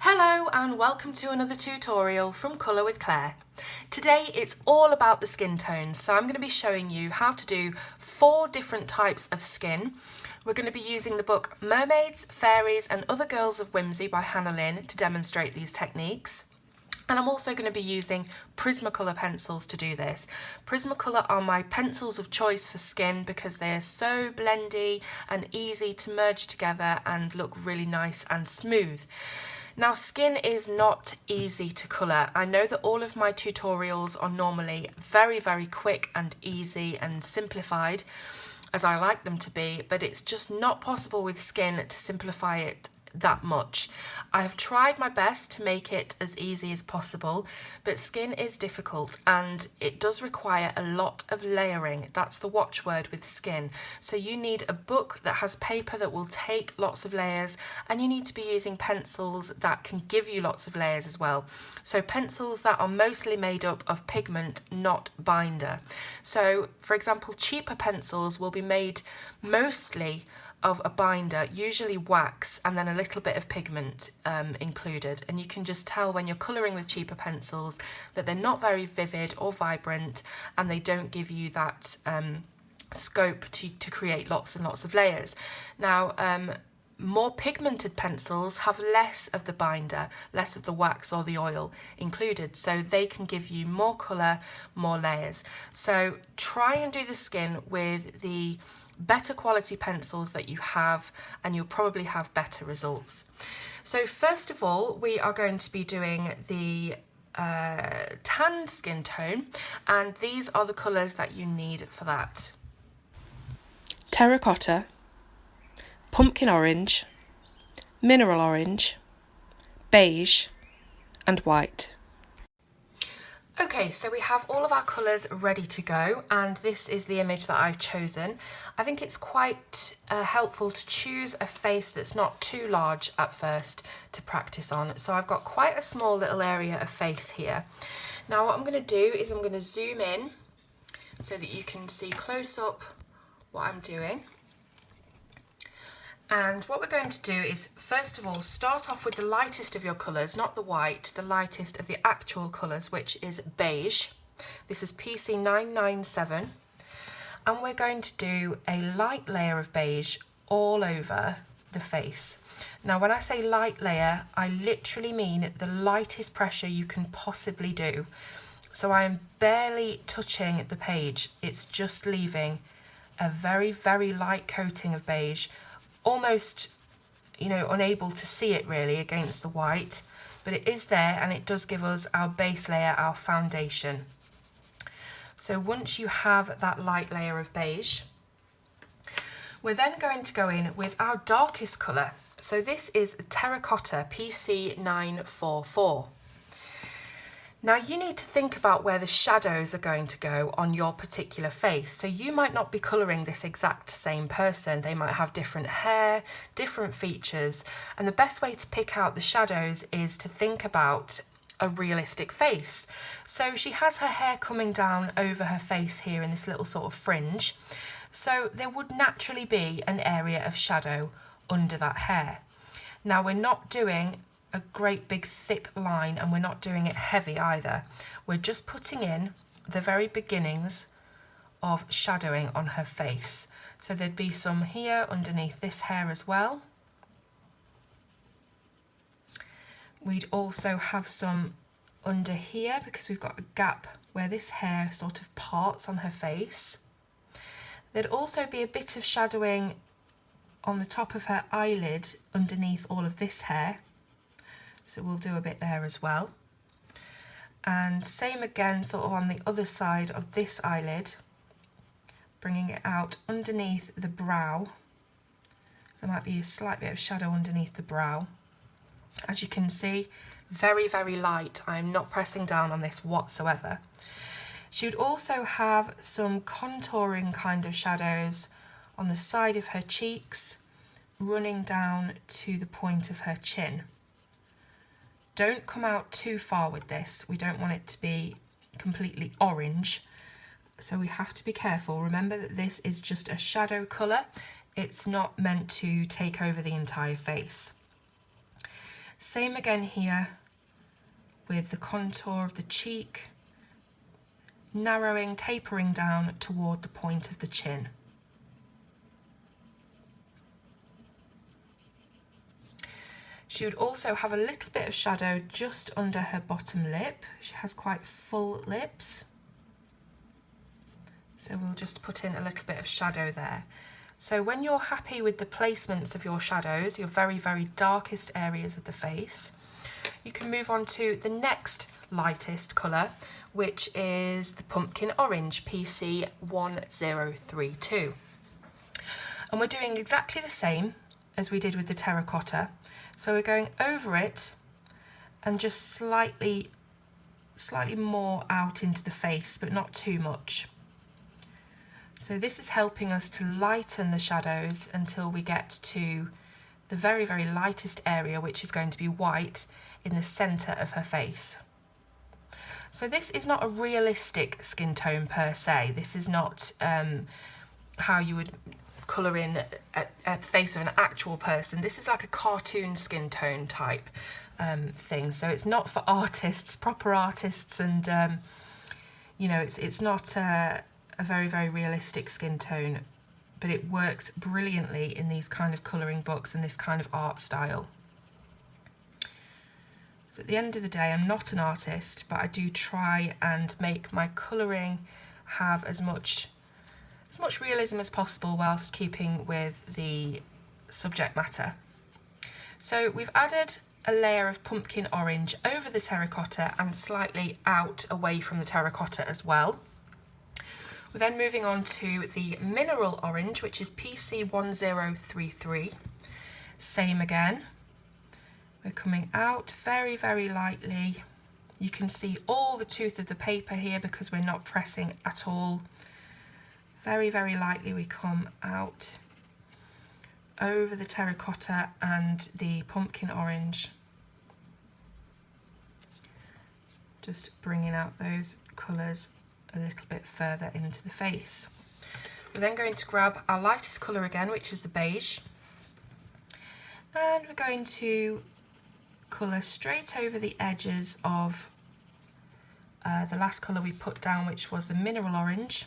Hello and welcome to another tutorial from Colour with Claire. Today it's all about the skin tones, so I'm going to be showing you how to do 4 different types of skin. We're going to be using the book Mermaids, Fairies and Other Girls of Whimsy by Hannah Lynn to demonstrate these techniques. And I'm also going to be using Prismacolor pencils to do this. Prismacolor are my pencils of choice for skin because they're so blendy and easy to merge together and look really nice and smooth. Now, skin is not easy to colour. I know that all of my tutorials are normally very, very quick and easy and simplified, as I like them to be, but it's just not possible with skin to simplify it that much. I have tried my best to make it as easy as possible, but skin is difficult and it does require a lot of layering. That's the watchword with skin. So you need a book that has paper that will take lots of layers, and you need to be using pencils that can give you lots of layers as well. So pencils that are mostly made up of pigment, not binder. So for example, cheaper pencils will be made mostly of a binder, usually wax, and then a little bit of pigment included. And you can just tell when you're colouring with cheaper pencils that they're not very vivid or vibrant, and they don't give you that scope to create lots and lots of layers. Now, more pigmented pencils have less of the binder, less of the wax or the oil included, so they can give you more colour, more layers. So try and do the skin with the better quality pencils that you have, and you'll probably have better results. So first of all, we are going to be doing the tan skin tone, and these are the colours that you need for that. Terracotta, pumpkin orange, mineral orange, beige and white. Okay, so we have all of our colours ready to go, and this is the image that I've chosen. I think it's quite helpful to choose a face that's not too large at first to practice on. So I've got quite a small little area of face here. Now what I'm going to do is I'm going to zoom in so that you can see close up what I'm doing. And what we're going to do is, first of all, start off with the lightest of your colours, not the white, the lightest of the actual colours, which is beige. This is PC 997. And we're going to do a light layer of beige all over the face. Now, when I say light layer, I literally mean the lightest pressure you can possibly do. So I am barely touching the page. It's just leaving a very, very light coating of beige, almost, unable to see it really against the white, but it is there, and it does give us our base layer, our foundation. So once you have that light layer of beige, we're then going to go in with our darkest colour. So this is Terracotta PC 944. Now you need to think about where the shadows are going to go on your particular face. So you might not be colouring this exact same person. They might have different hair, different features. And the best way to pick out the shadows is to think about a realistic face. So she has her hair coming down over her face here in this little sort of fringe. So there would naturally be an area of shadow under that hair. Now we're not doing a great big thick line, and we're not doing it heavy either. We're just putting in the very beginnings of shadowing on her face. So there'd be some here underneath this hair as well. We'd also have some under here because we've got a gap where this hair sort of parts on her face. There'd also be a bit of shadowing on the top of her eyelid underneath all of this hair. So we'll do a bit there as well. And same again, sort of on the other side of this eyelid, bringing it out underneath the brow. There might be a slight bit of shadow underneath the brow. As you can see, very, very light. I'm not pressing down on this whatsoever. She would also have some contouring kind of shadows on the side of her cheeks, running down to the point of her chin. Don't come out too far with this. We don't want it to be completely orange, so we have to be careful. Remember that this is just a shadow colour. It's not meant to take over the entire face. Same again here with the contour of the cheek, narrowing, tapering down toward the point of the chin. She would also have a little bit of shadow just under her bottom lip. She has quite full lips. So we'll just put in a little bit of shadow there. So when you're happy with the placements of your shadows, your very, very darkest areas of the face, you can move on to the next lightest colour, which is the pumpkin orange, PC 1032. And we're doing exactly the same as we did with the terracotta. So we're going over it and just slightly more out into the face, but not too much. So this is helping us to lighten the shadows until we get to the very, very lightest area, which is going to be white in the centre of her face. So this is not a realistic skin tone per se. This is not how you would colour in a face of an actual person. This is like a cartoon skin tone type thing. So it's not for artists, proper artists, and you know, it's not a very, very realistic skin tone, but it works brilliantly in these kind of colouring books and this kind of art style. So at the end of the day, I'm not an artist, but I do try and make my colouring have as much realism as possible whilst keeping with the subject matter. So we've added a layer of pumpkin orange over the terracotta and slightly out away from the terracotta as well. We're then moving on to the mineral orange, which is PC 1033. Same again. We're coming out very, very lightly. You can see all the tooth of the paper here because we're not pressing at all. Very, very lightly we come out over the terracotta and the pumpkin orange. Just bringing out those colours a little bit further into the face. We're then going to grab our lightest colour again, which is the beige. And we're going to colour straight over the edges of the last colour we put down, which was the mineral orange.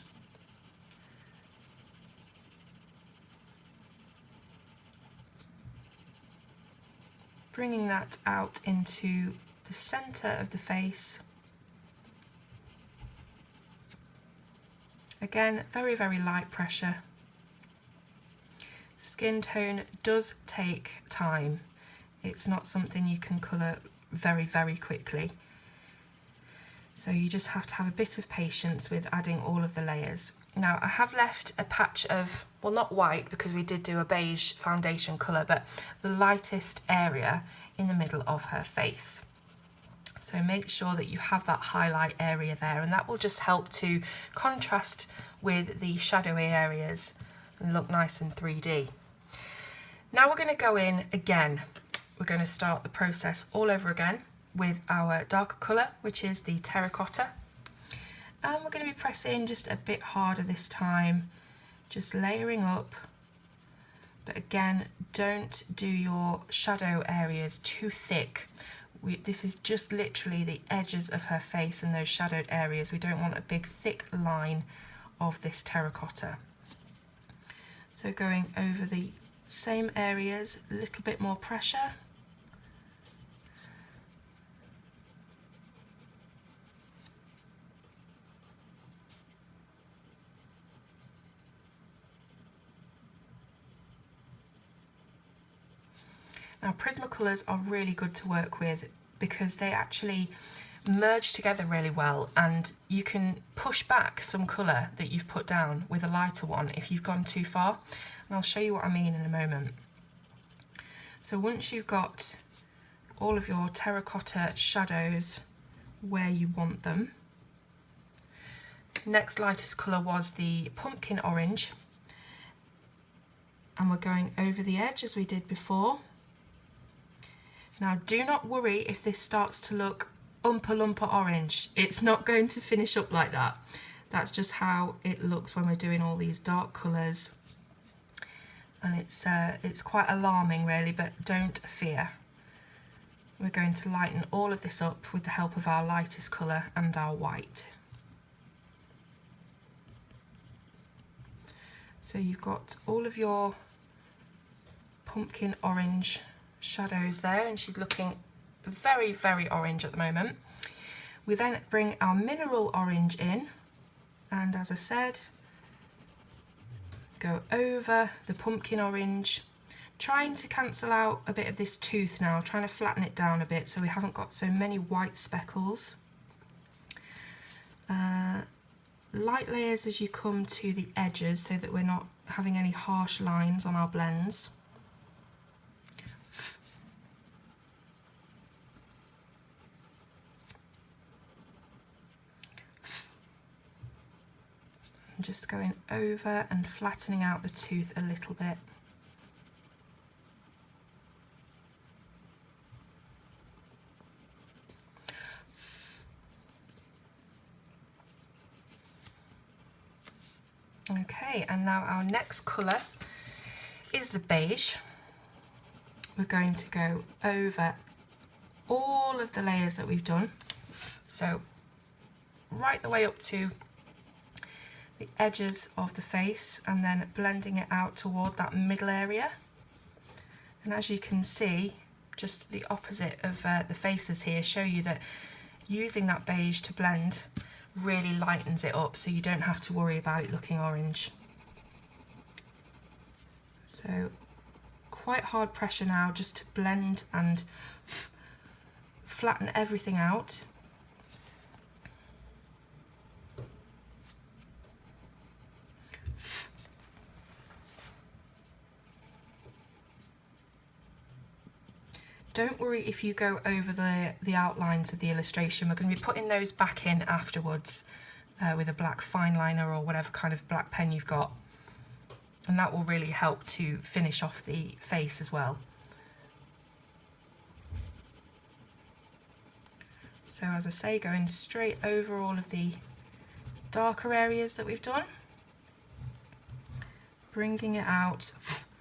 Bringing that out into the centre of the face. Again, very, very light pressure. Skin tone does take time. It's not something you can colour very, very quickly. So you just have to have a bit of patience with adding all of the layers. Now I have left a patch of, well, not white because we did do a beige foundation colour, but the lightest area in the middle of her face. So make sure that you have that highlight area there, and that will just help to contrast with the shadowy areas and look nice in 3D. Now we're going to go in again. We're going to start the process all over again with our darker colour, which is the terracotta. And we're going to be pressing just a bit harder this time, just layering up. But again, don't do your shadow areas too thick. This is just literally the edges of her face and those shadowed areas. We don't want a big thick line of this terracotta. So going over the same areas, a little bit more pressure. Now Prismacolors are really good to work with because they actually merge together really well, and you can push back some colour that you've put down with a lighter one if you've gone too far, and I'll show you what I mean in a moment. So once you've got all of your terracotta shadows where you want them, next lightest colour was the pumpkin orange, and we're going over the edge as we did before. Now do not worry if this starts to look Oompa Loompa orange. It's not going to finish up like that. That's just how it looks when we're doing all these dark colours. And it's quite alarming really, but don't fear. we're going to lighten all of this up with the help of our lightest colour and our white. So you've got all of your pumpkin orange shadows there, and she's looking very, very orange at the moment. We then bring our mineral orange in, and as I said, go over the pumpkin orange, trying to cancel out a bit of this tooth now, trying to flatten it down a bit so we haven't got so many white speckles. Light layers as you come to the edges so that we're not having any harsh lines on our blends. I'm just going over and flattening out the tooth a little bit. Okay, and now our next colour is the beige. We're going to go over all of the layers that we've done, so right the way up to the edges of the face, and then blending it out toward that middle area. And as you can see, just the opposite of the faces here show you that using that beige to blend really lightens it up, so you don't have to worry about it looking orange. So quite hard pressure now just to blend and flatten everything out. Don't worry if you go over the outlines of the illustration. We're going to be putting those back in afterwards with a black fine liner or whatever kind of black pen you've got. And that will really help to finish off the face as well. So as I say, going straight over all of the darker areas that we've done, bringing it out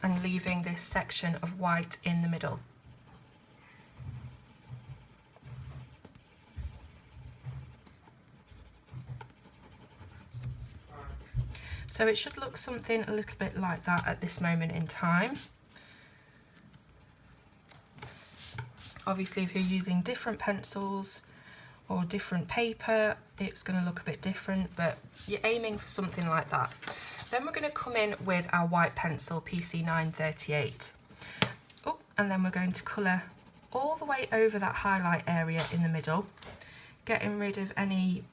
and leaving this section of white in the middle. So it should look something a little bit like that at this moment in time. Obviously, if you're using different pencils or different paper, it's going to look a bit different, but you're aiming for something like that. Then we're going to come in with our white pencil, PC 938. Oh, and then we're going to colour all the way over that highlight area in the middle, getting rid of any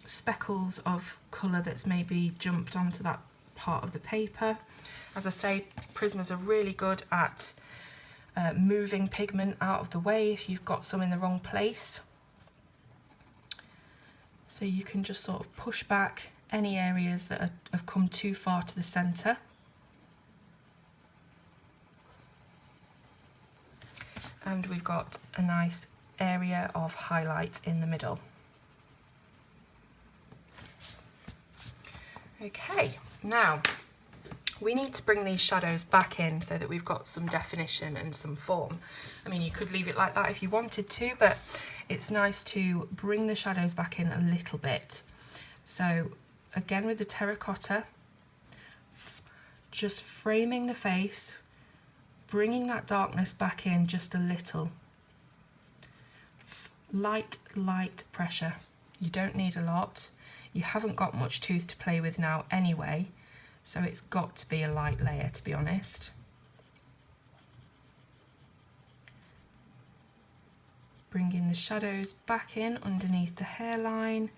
speckles of colour that's maybe jumped onto that part of the paper. As I say, Prismas are really good at moving pigment out of the way if you've got some in the wrong place. So you can just sort of push back any areas that have come too far to the centre. And we've got a nice area of highlight in the middle. Okay, now we need to bring these shadows back in so that we've got some definition and some form. I mean, you could leave it like that if you wanted to, but it's nice to bring the shadows back in a little bit. So again, with the terracotta, just framing the face, bringing that darkness back in just a little. Light pressure. You don't need a lot. You haven't got much tooth to play with now anyway, so it's got to be a light layer, to be honest. Bringing the shadows back in underneath the hairline,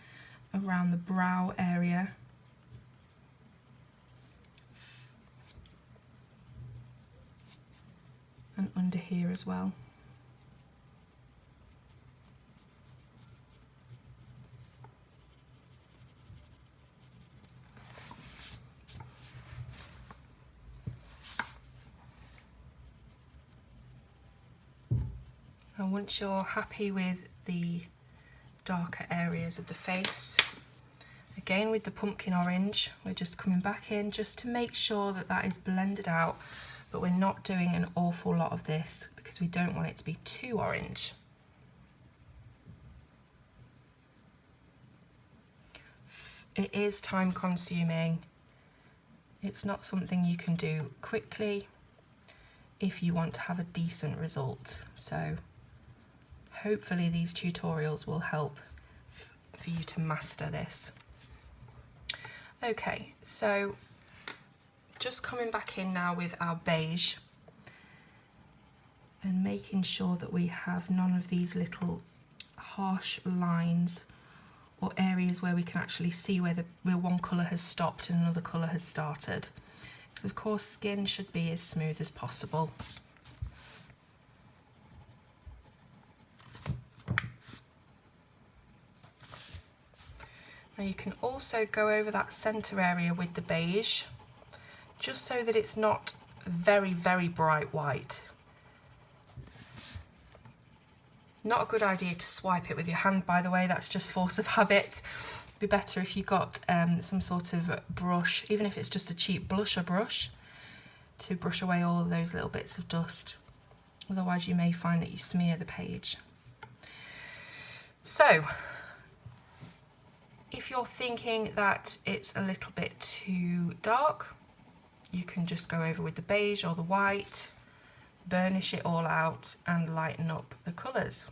around the brow area. And under here as well. And once you're happy with the darker areas of the face, again with the pumpkin orange, we're just coming back in just to make sure that that is blended out, but we're not doing an awful lot of this because we don't want it to be too orange. It is time consuming. It's not something you can do quickly if you want to have a decent result. So hopefully these tutorials will help for you to master this. Okay, so just coming back in now with our beige and making sure that we have none of these little harsh lines or areas where we can actually see where one colour has stopped and another colour has started. Because of course skin should be as smooth as possible. Now you can also go over that centre area with the beige, just so that it's not very, very bright white. Not a good idea to swipe it with your hand, by the way, that's just force of habit. It'd be better if you got some sort of brush, even if it's just a cheap blusher brush, to brush away all of those little bits of dust. Otherwise you may find that you smear the page. So, if you're thinking that it's a little bit too dark, you can just go over with the beige or the white, burnish it all out and lighten up the colours.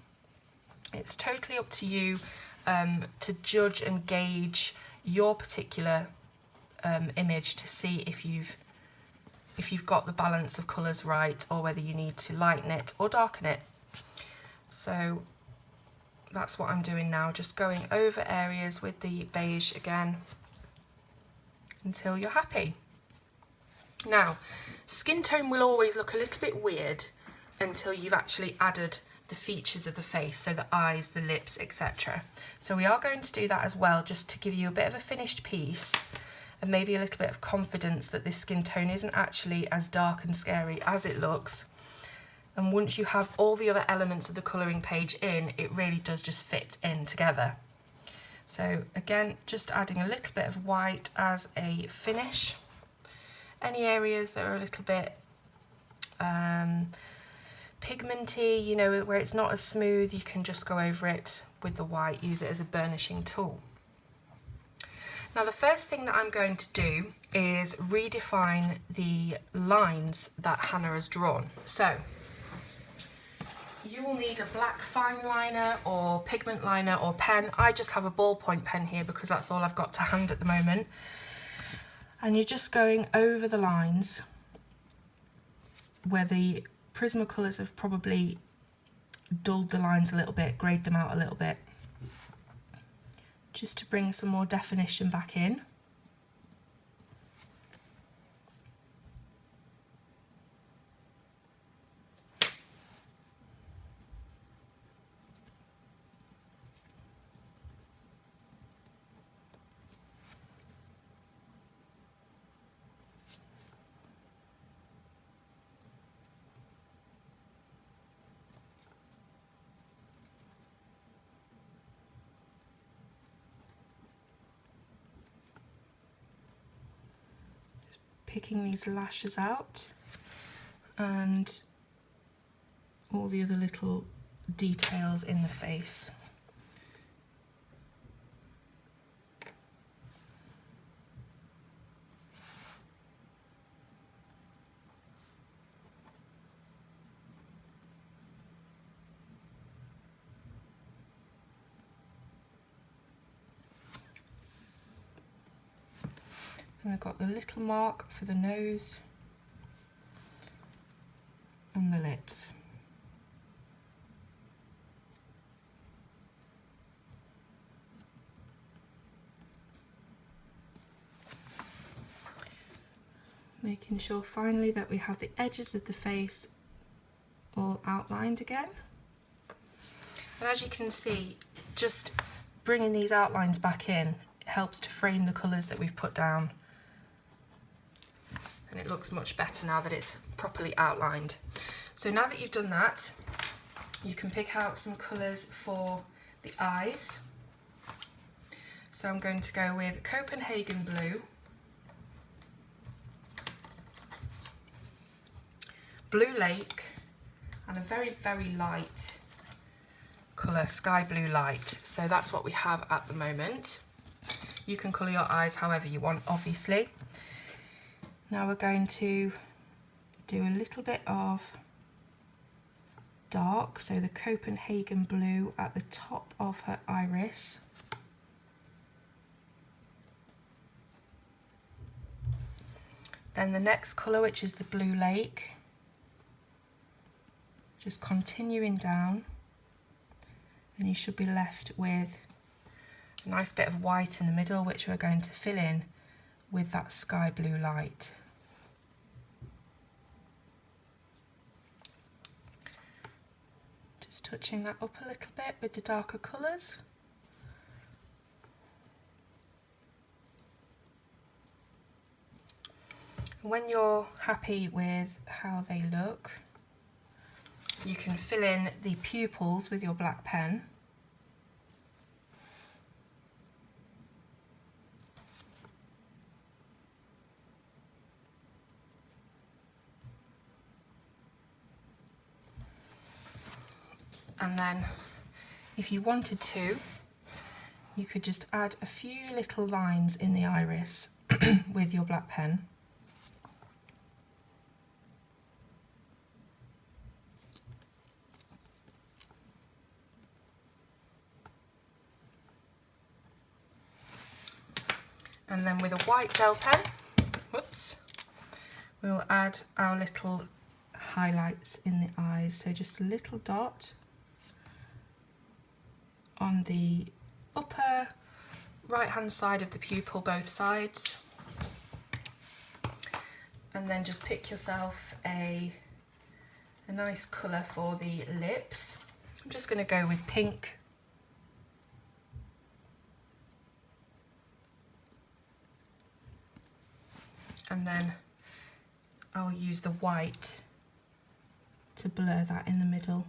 It's totally up to you to judge and gauge your particular image to see if you've got the balance of colours right, or whether you need to lighten it or darken it. So that's what I'm doing now, just going over areas with the beige again until you're happy. Now, skin tone will always look a little bit weird until you've actually added the features of the face, so the eyes, the lips, etc. So we are going to do that as well, just to give you a bit of a finished piece and maybe a little bit of confidence that this skin tone isn't actually as dark and scary as it looks. And once you have all the other elements of the colouring page in, it really does just fit in together. So again, just adding a little bit of white as a finish. Any areas that are a little bit pigmenty, you know, where it's not as smooth, you can just go over it with the white, use it as a burnishing tool. Now the first thing that I'm going to do is redefine the lines that Hannah has drawn. So you will need a black fine liner or pigment liner or pen. I just have a ballpoint pen here because that's all I've got to hand at the moment. And you're just going over the lines where the Prismacolors have probably dulled the lines a little bit, greyed them out a little bit, just to bring some more definition back in. Picking these lashes out and all the other little details in the face. And I've got the little mark for the nose and the lips. Making sure finally that we have the edges of the face all outlined again. And as you can see, just bringing these outlines back in helps to frame the colours that we've put down. And it looks much better now that it's properly outlined. So now that you've done that, you can pick out some colours for the eyes. So I'm going to go with Copenhagen Blue, Blue Lake, and a very, very light colour, Sky Blue Light. So that's what we have at the moment. You can colour your eyes however you want, obviously. Now we're going to do a little bit of dark, so the Copenhagen blue at the top of her iris. Then the next colour, which is the Blue Lake. Just continuing down, and you should be left with a nice bit of white in the middle, which we're going to fill in with that sky blue light. Just touching that up a little bit with the darker colours. When you're happy with how they look, you can fill in the pupils with your black pen. And then, if you wanted to, you could just add a few little lines in the iris with your black pen. And then with a white gel pen, we'll add our little highlights in the eyes. So just a little dot on the upper right hand side of the pupil, both sides. And then just pick yourself a nice colour for the lips. I'm just going to go with pink. And then I'll use the white to blur that in the middle.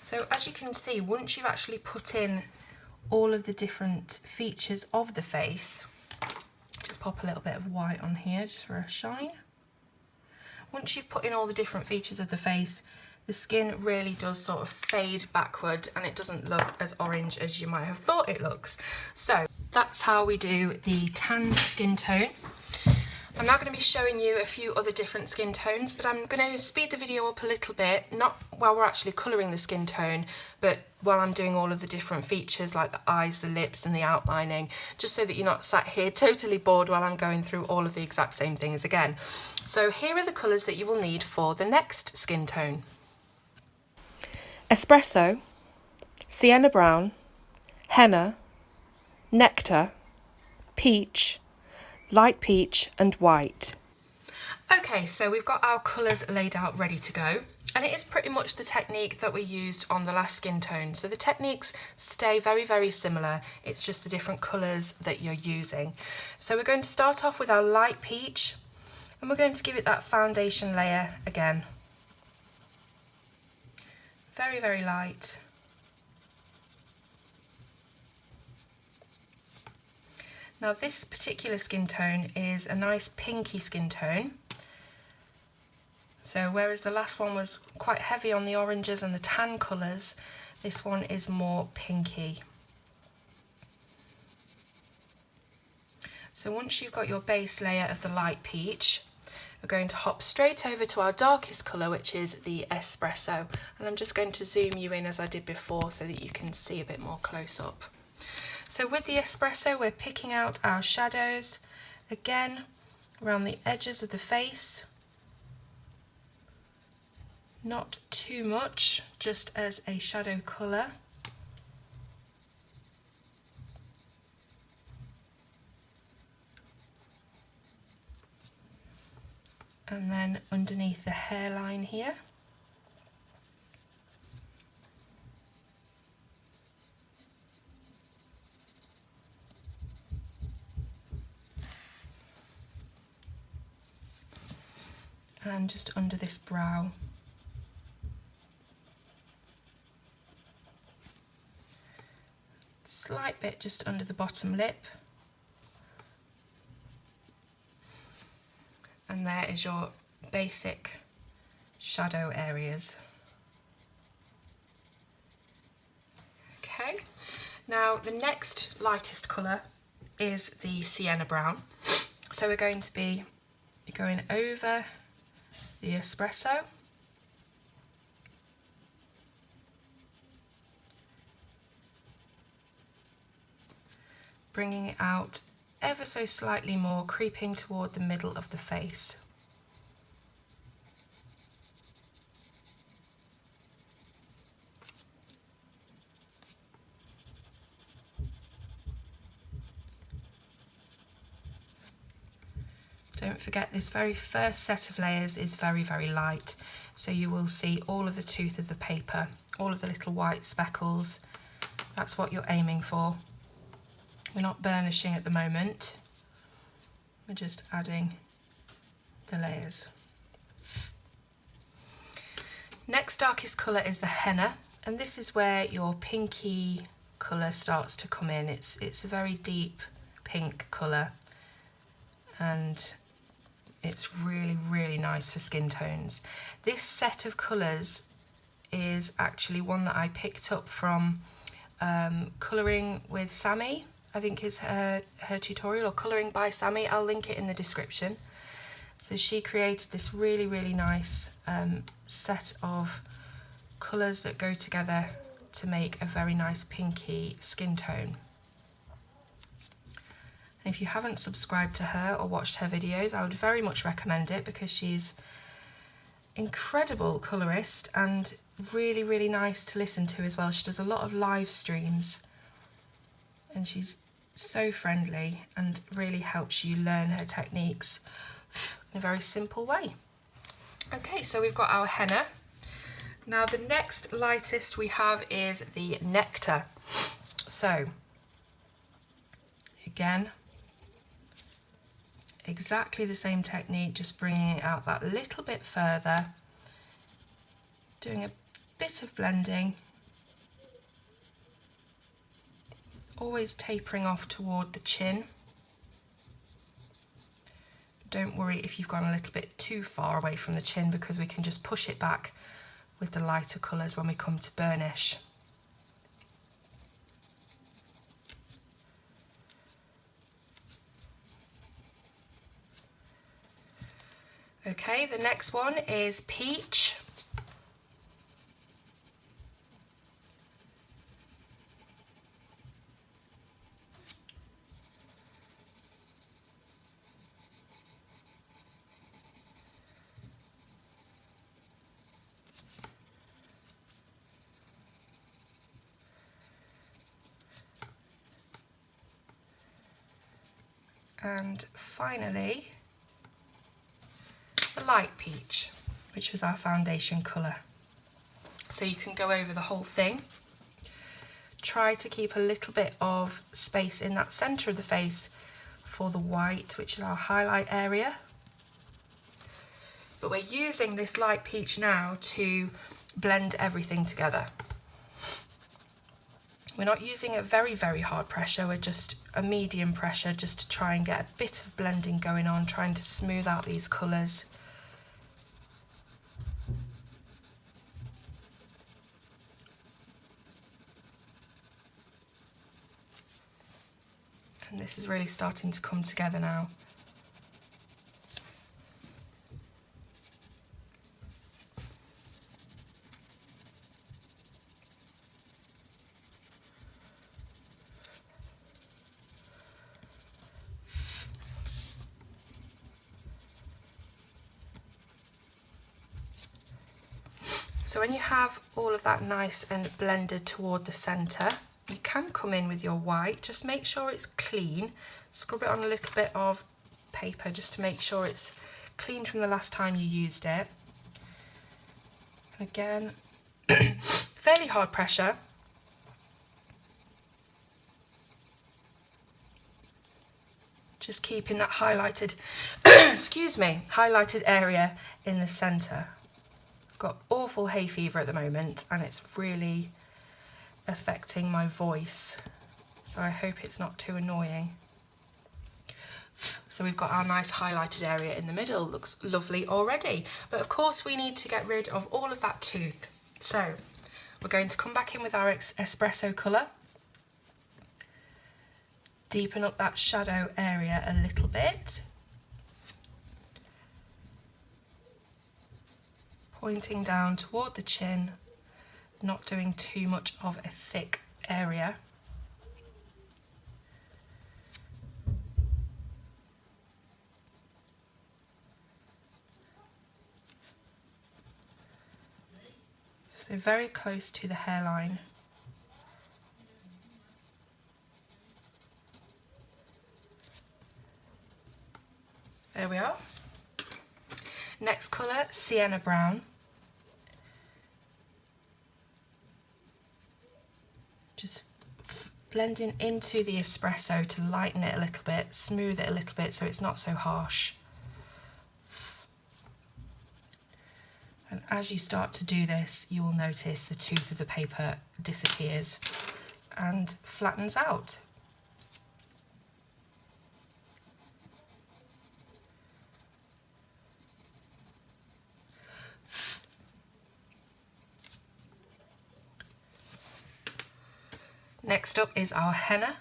So as you can see, once you've actually put in all of the different features of the face, just pop a little bit of white on here just for a shine. Once you've put in all the different features of the face, the skin really does sort of fade backward and it doesn't look as orange as you might have thought it looks. So that's how we do the tan skin tone. I'm now going to be showing you a few other different skin tones, but I'm going to speed the video up a little bit, not while we're actually colouring the skin tone, but while I'm doing all of the different features like the eyes, the lips and the outlining, just so that you're not sat here totally bored while I'm going through all of the exact same things again. So here are the colours that you will need for the next skin tone. Espresso, Sienna Brown, Henna, Nectar, Peach, Light Peach and White. Okay, so we've got our colours laid out ready to go, and it is pretty much the technique that we used on the last skin tone. So the techniques stay very, very similar, it's just the different colours that you're using. So we're going to start off with our light peach, and we're going to give it that foundation layer again. Very, very light. Now this particular skin tone is a nice pinky skin tone. So whereas the last one was quite heavy on the oranges and the tan colours, this one is more pinky. So once you've got your base layer of the light peach, we're going to hop straight over to our darkest colour, which is the espresso. And I'm just going to zoom you in as I did before so that you can see a bit more close up. So with the espresso, we're picking out our shadows, again, around the edges of the face. Not too much, just as a shadow colour. And then underneath the hairline here. And just under this brow. Slight bit just under the bottom lip. And there is your basic shadow areas. Okay, now the next lightest colour is the Sienna brown. So we're going to be going over the espresso, bringing it out ever so slightly more, creeping toward the middle of the face. Don't forget, this very first set of layers is very, very light, so you will see all of the tooth of the paper, all of the little white speckles. That's what you're aiming for. We're not burnishing at the moment, we're just adding the layers. Next darkest colour is the henna, and this is where your pinky colour starts to come in. It's a very deep pink colour, and it's really, really nice for skin tones. This set of colours is actually one that I picked up from Colouring with Sammy, I think is her tutorial, or Colouring by Sammy. I'll link it in the description. So she created this really, really nice set of colours that go together to make a very nice pinky skin tone. And if you haven't subscribed to her or watched her videos, I would very much recommend it, because she's incredible colourist and really, really nice to listen to as well. She does a lot of live streams and she's so friendly and really helps you learn her techniques in a very simple way. Okay, so we've got our henna. Now the next lightest we have is the nectar. So again, exactly the same technique, just bringing it out that little bit further, doing a bit of blending, always tapering off toward the chin. Don't worry if you've gone a little bit too far away from the chin, because we can just push it back with the lighter colours when we come to burnish. Okay, the next one is peach. And finally, the light peach, which was our foundation colour. So you can go over the whole thing. Try to keep a little bit of space in that centre of the face for the white, which is our highlight area. But we're using this light peach now to blend everything together. We're not using a very, very hard pressure, we're just a medium pressure, just to try and get a bit of blending going on, trying to smooth out these colours. And this is really starting to come together now. So when you have all of that nice and blended toward the centre, you can come in with your white. Just make sure it's clean. Scrub it on a little bit of paper just to make sure it's clean from the last time you used it. And again, fairly hard pressure. Just keeping that highlighted, excuse me, highlighted area in the centre. Got awful hay fever at the moment and it's really affecting my voice, so I hope it's not too annoying. So we've got our nice highlighted area in the middle. Looks lovely already. But of course we need to get rid of all of that tooth. So we're going to come back in with our espresso colour. Deepen up that shadow area a little bit. Pointing down toward the chin, not doing too much of a thick area. So very close to the hairline. There we are. Next colour, Sienna Brown. Just blending into the espresso to lighten it a little bit, smooth it a little bit so it's not so harsh. And as you start to do this, you will notice the tooth of the paper disappears and flattens out. Next up is our henna.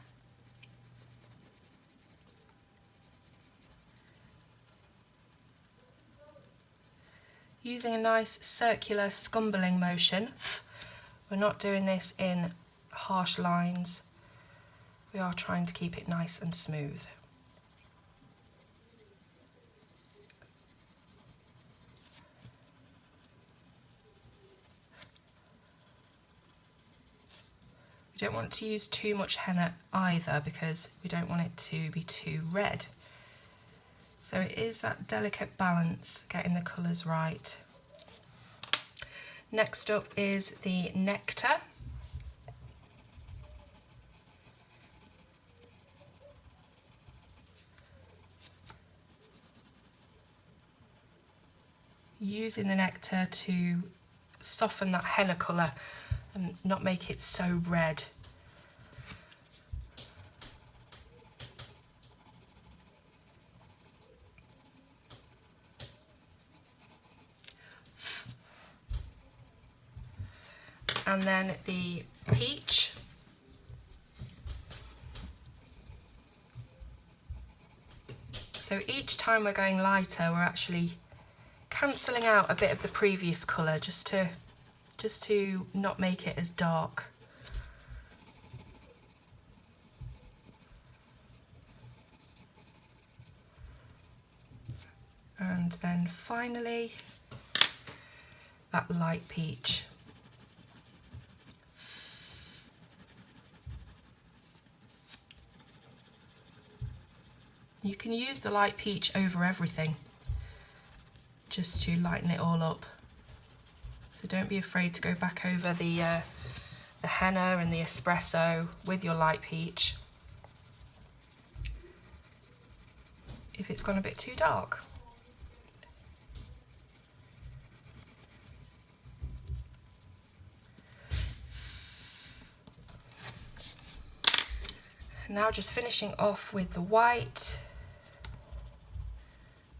Using a nice circular scumbling motion. We're not doing this in harsh lines. We are trying to keep it nice and smooth. We don't want to use too much henna either because we don't want it to be too red. So it is that delicate balance, getting the colours right. Next up is the nectar. Using the nectar to soften that henna colour and not make it so red. And then the peach. So each time we're going lighter, we're actually cancelling out a bit of the previous colour just to not make it as dark. And then finally, that light peach. You can use the light peach over everything, just to lighten it all up. So don't be afraid to go back over the henna and the espresso with your light peach if it's gone a bit too dark. Now just finishing off with the white.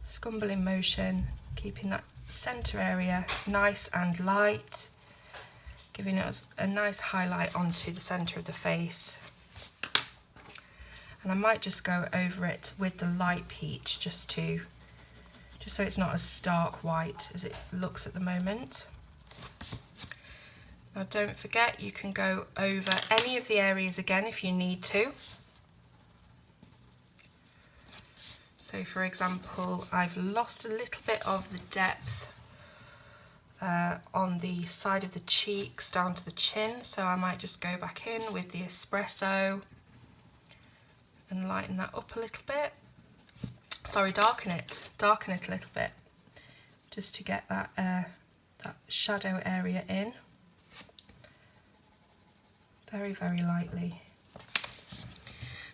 Scumbling motion, keeping that centre area nice and light, giving us a nice highlight onto the centre of the face. And I might just go over it with the light peach just so it's not as stark white as it looks at the moment. Now don't forget, you can go over any of the areas again if you need to. So for example, I've lost a little bit of the depth on the side of the cheeks down to the chin, so I might just go back in with the espresso and lighten that up a little bit. Sorry, darken it a little bit, just to get that shadow area in. Very, very lightly.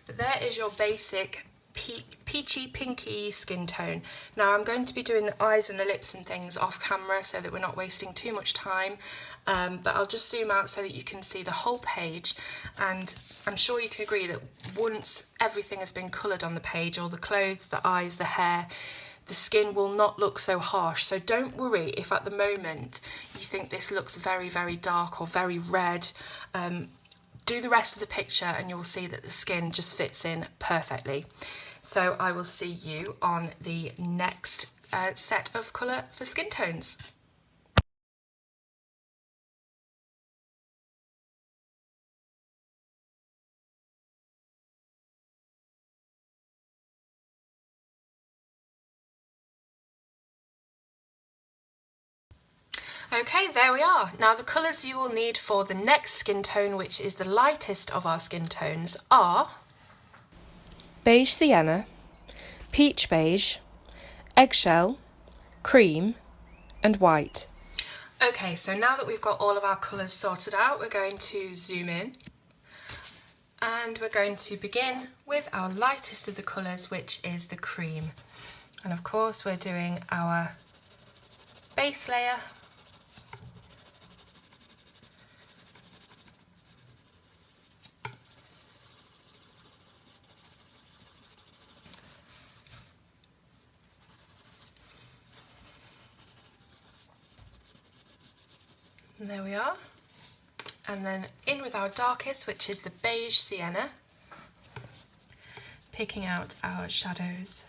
But there is your basic peachy pinky skin tone. Now I'm going to be doing the eyes and the lips and things off camera so that we're not wasting too much time, but I'll just zoom out so that you can see the whole page, and I'm sure you can agree that once everything has been coloured on the page, all the clothes, the eyes, the hair, the skin will not look so harsh. So don't worry if at the moment you think this looks very, very dark or very red. Do the rest of the picture and you'll see that the skin just fits in perfectly. So I will see you on the next set of colour for skin tones. Okay, there we are. Now the colours you will need for the next skin tone, which is the lightest of our skin tones, are Beige Sienna, Peach Beige, Eggshell, Cream and White. Okay, so now that we've got all of our colours sorted out, we're going to zoom in and we're going to begin with our lightest of the colours, which is the cream. And of course we're doing our base layer, and there we are, and then in with our darkest, which is the beige sienna, picking out our shadows.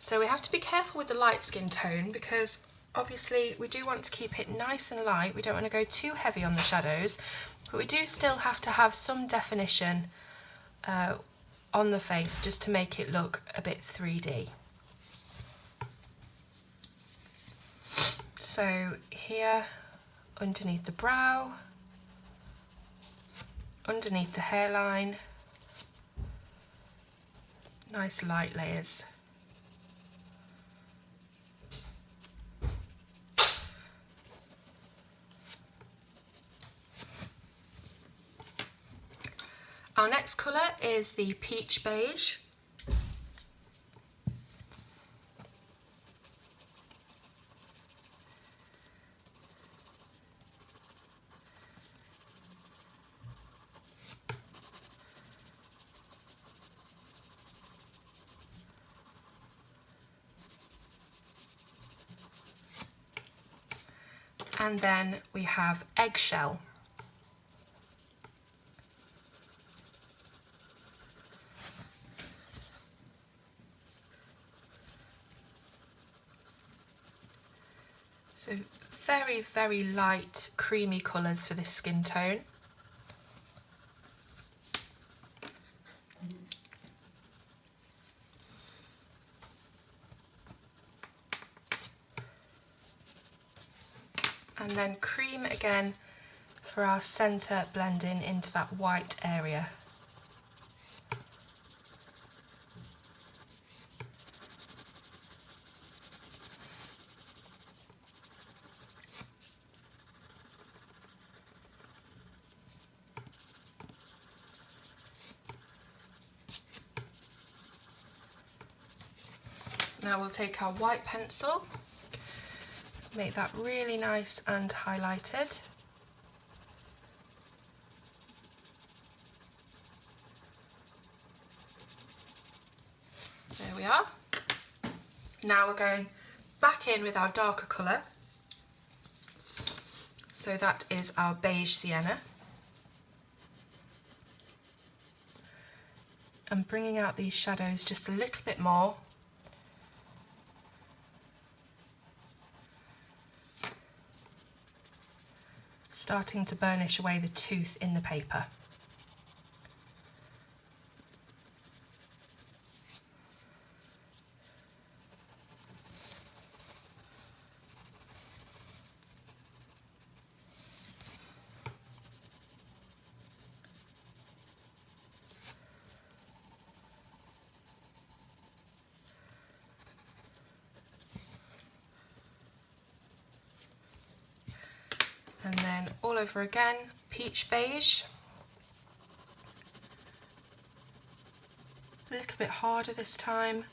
So we have to be careful with the light skin tone because obviously we do want to keep it nice and light. We don't want to go too heavy on the shadows, but we do still have to have some definition on the face just to make it look a bit 3D. So here, underneath the brow, underneath the hairline, nice light layers. Our next colour is the peach beige. And then we have eggshell. So very, very light, creamy colours for this skin tone. And then cream again for our centre blending into that white area. Now we'll take our white pencil, make that really nice and highlighted. There we are. Now we're going back in with our darker colour. So that is our beige sienna. And bringing out these shadows just a little bit more. Starting to burnish away the tooth in the paper. And then all over again, peach beige. A little bit harder this time.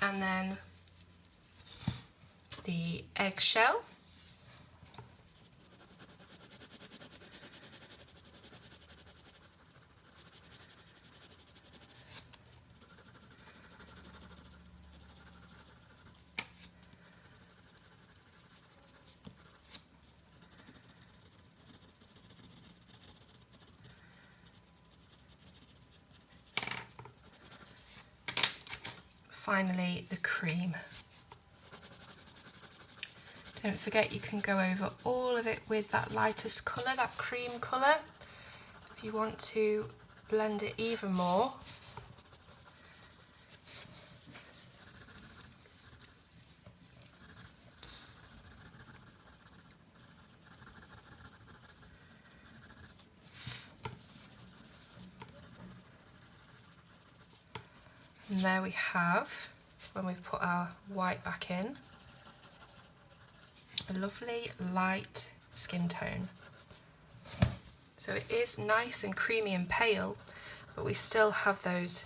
And then the eggshell. Finally, the cream. Don't forget you can go over all of it with that lightest colour, that cream colour, if you want to blend it even more. And there we have, when we've put our white back in, a lovely light skin tone. So it is nice and creamy and pale, but we still have those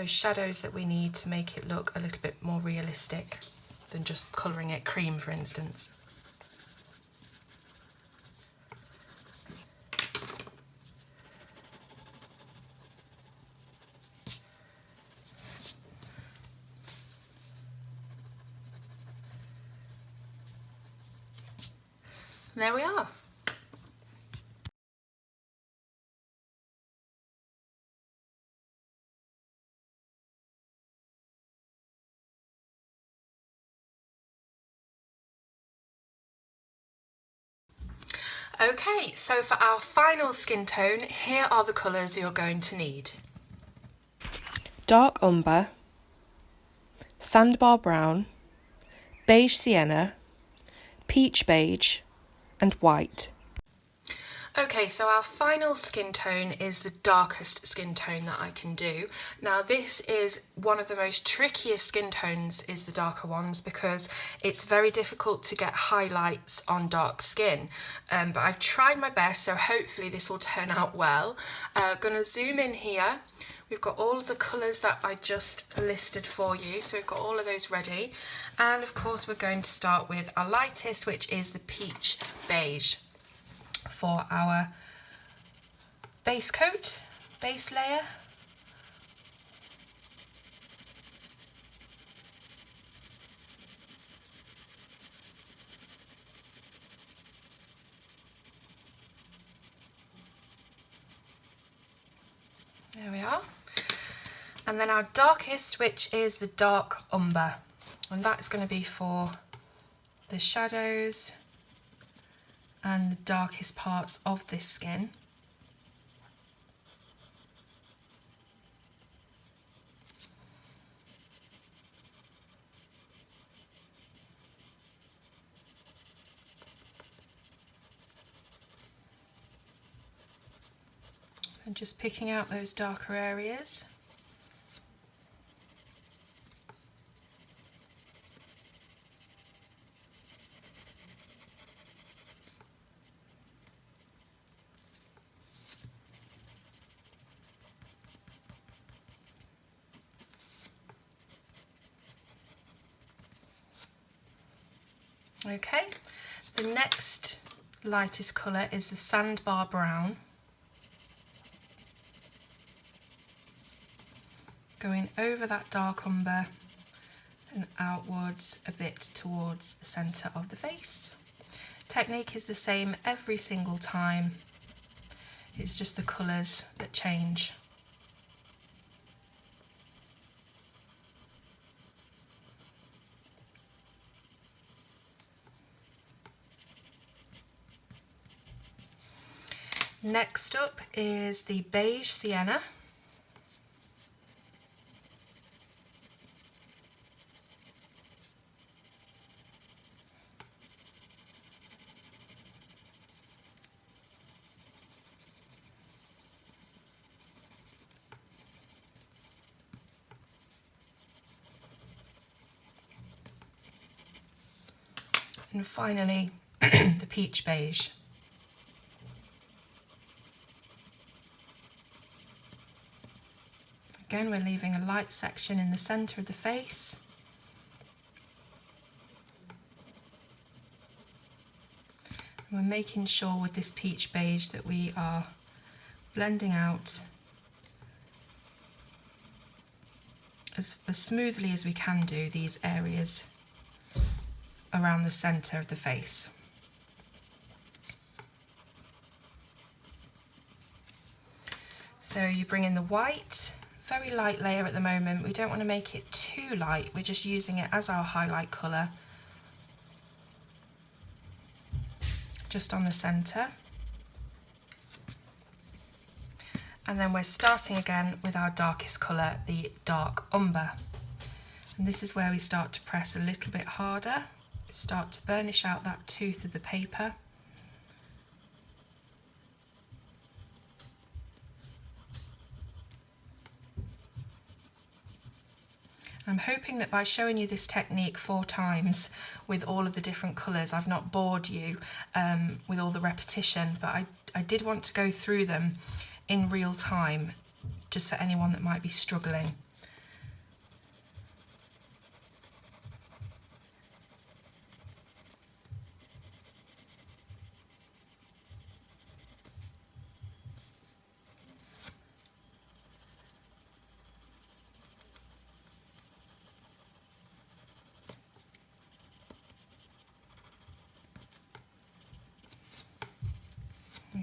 shadows that we need to make it look a little bit more realistic than just colouring it cream, for instance. And there we are. Okay, so for our final skin tone, here are the colours you're going to need. Dark umber, sandbar brown, beige sienna, peach beige, and white. Okay, so our final skin tone is the darkest skin tone that I can do. Now this is one of the most trickiest skin tones, is the darker ones, because it's very difficult to get highlights on dark skin. But I've tried my best, so hopefully this will turn out well. Gonna zoom in here. We've got all of the colours that I just listed for you, so we've got all of those ready. And of course we're going to start with our lightest, which is the peach beige, for our base coat, base layer. There we are. And then our darkest, which is the dark umber, and that's going to be for the shadows and the darkest parts of this skin. And just picking out those darker areas. Okay, the next lightest colour is the sandbar brown. Going over that dark umber and outwards a bit towards the centre of the face. Technique is the same every single time, it's just the colours that change. Next up is the beige sienna. And finally, the peach beige. Again, we're leaving a light section in the centre of the face. And we're making sure with this peach beige that we are blending out as smoothly as we can do these areas around the centre of the face. So you bring in the white, very light layer at the moment. We don't want to make it too light, we're just using it as our highlight colour, just on the centre. And then we're starting again with our darkest colour, the dark umber. And this is where we start to press a little bit harder, start to burnish out that tooth of the paper. I'm hoping that by showing you this technique 4 times with all of the different colours, I've not bored you with all the repetition, but I did want to go through them in real time, just for anyone that might be struggling.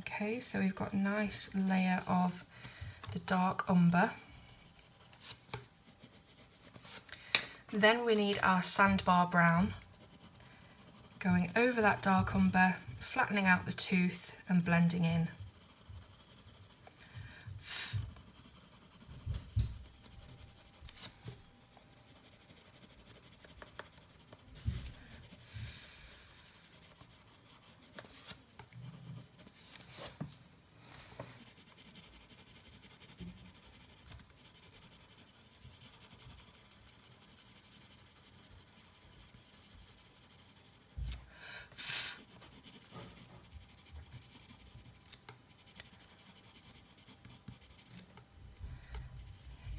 Okay, so we've got a nice layer of the dark umber. Then we need our sandbar brown, going over that dark umber, flattening out the tooth and blending in.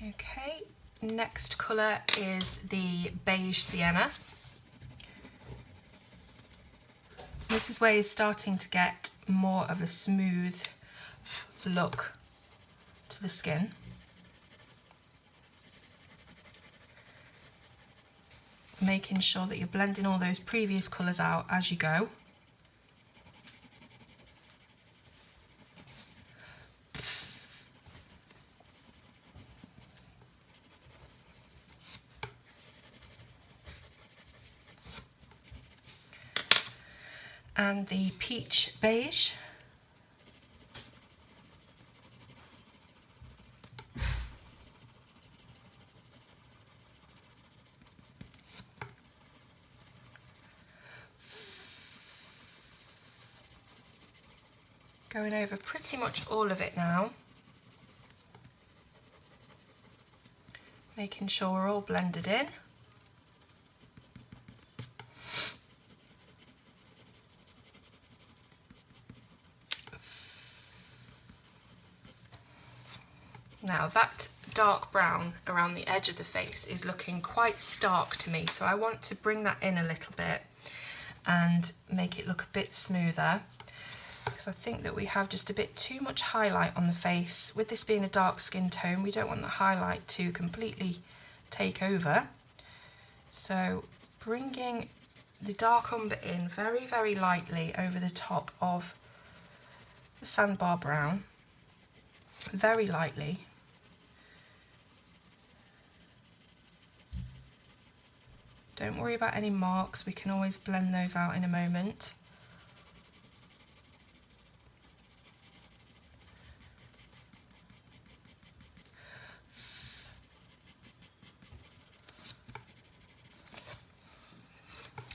Okay, next colour is the beige sienna. This is where you're starting to get more of a smooth look to the skin. Making sure that you're blending all those previous colours out as you go. And the peach beige. Going over pretty much all of it now. Making sure we're all blended in. Now that dark brown around the edge of the face is looking quite stark to me, so I want to bring that in a little bit and make it look a bit smoother, because I think that we have just a bit too much highlight on the face. With this being a dark skin tone, we don't want the highlight to completely take over. So bringing the dark umber in very, very lightly over the top of the sandbar brown, very lightly. Don't worry about any marks, we can always blend those out in a moment.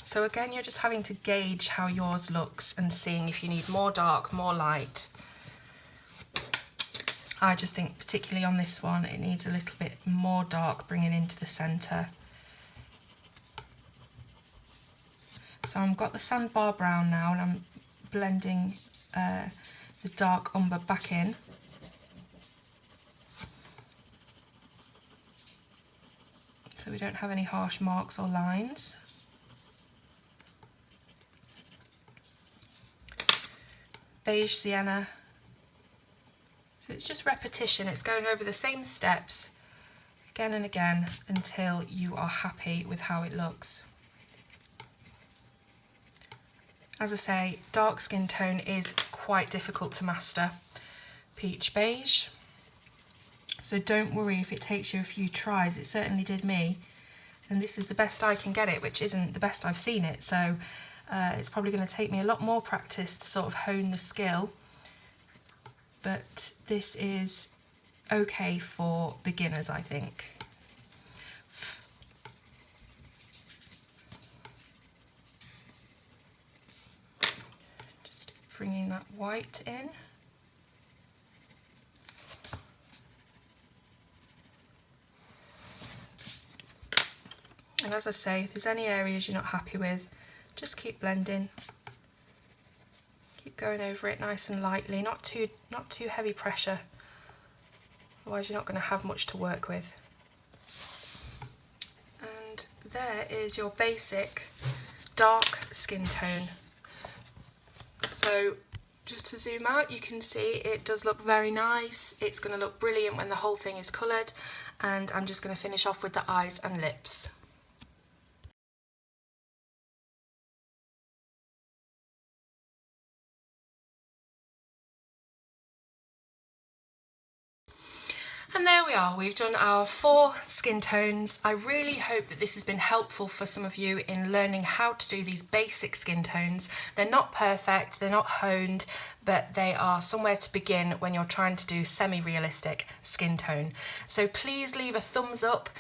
So again, you're just having to gauge how yours looks and seeing if you need more dark, more light. I just think particularly on this one, it needs a little bit more dark bringing into the centre. So I've got the sandbar brown now, and I'm blending the dark umber back in. So we don't have any harsh marks or lines. Beige Sienna. So it's just repetition, it's going over the same steps again and again until you are happy with how it looks. As I say, dark skin tone is quite difficult to master. Peach Beige. So don't worry if it takes you a few tries, it certainly did me. And this is the best I can get it, which isn't the best I've seen it, so it's probably going to take me a lot more practice to sort of hone the skill. But this is okay for beginners, I think. Just bringing that white in. And as I say, if there's any areas you're not happy with, just keep blending. Keep going over it nice and lightly, not too heavy pressure. Otherwise you're not going to have much to work with. And there is your basic dark skin tone. So just to zoom out, you can see it does look very nice. It's going to look brilliant when the whole thing is coloured. And I'm just going to finish off with the eyes and lips. And there we are, we've done our 4 skin tones. I really hope that this has been helpful for some of you in learning how to do these basic skin tones. They're not perfect, they're not honed, but they are somewhere to begin when you're trying to do semi-realistic skin tone. So please leave a thumbs up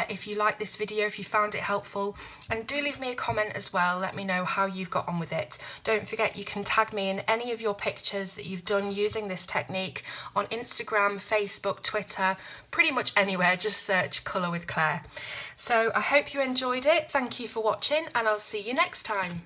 if you like this video, if you found it helpful, and do leave me a comment as well, let me know how you've got on with it. Don't forget you can tag me in any of your pictures that you've done using this technique on Instagram, Facebook, Twitter, pretty much anywhere, just search Colour with Claire. So I hope you enjoyed it, thank you for watching, and I'll see you next time.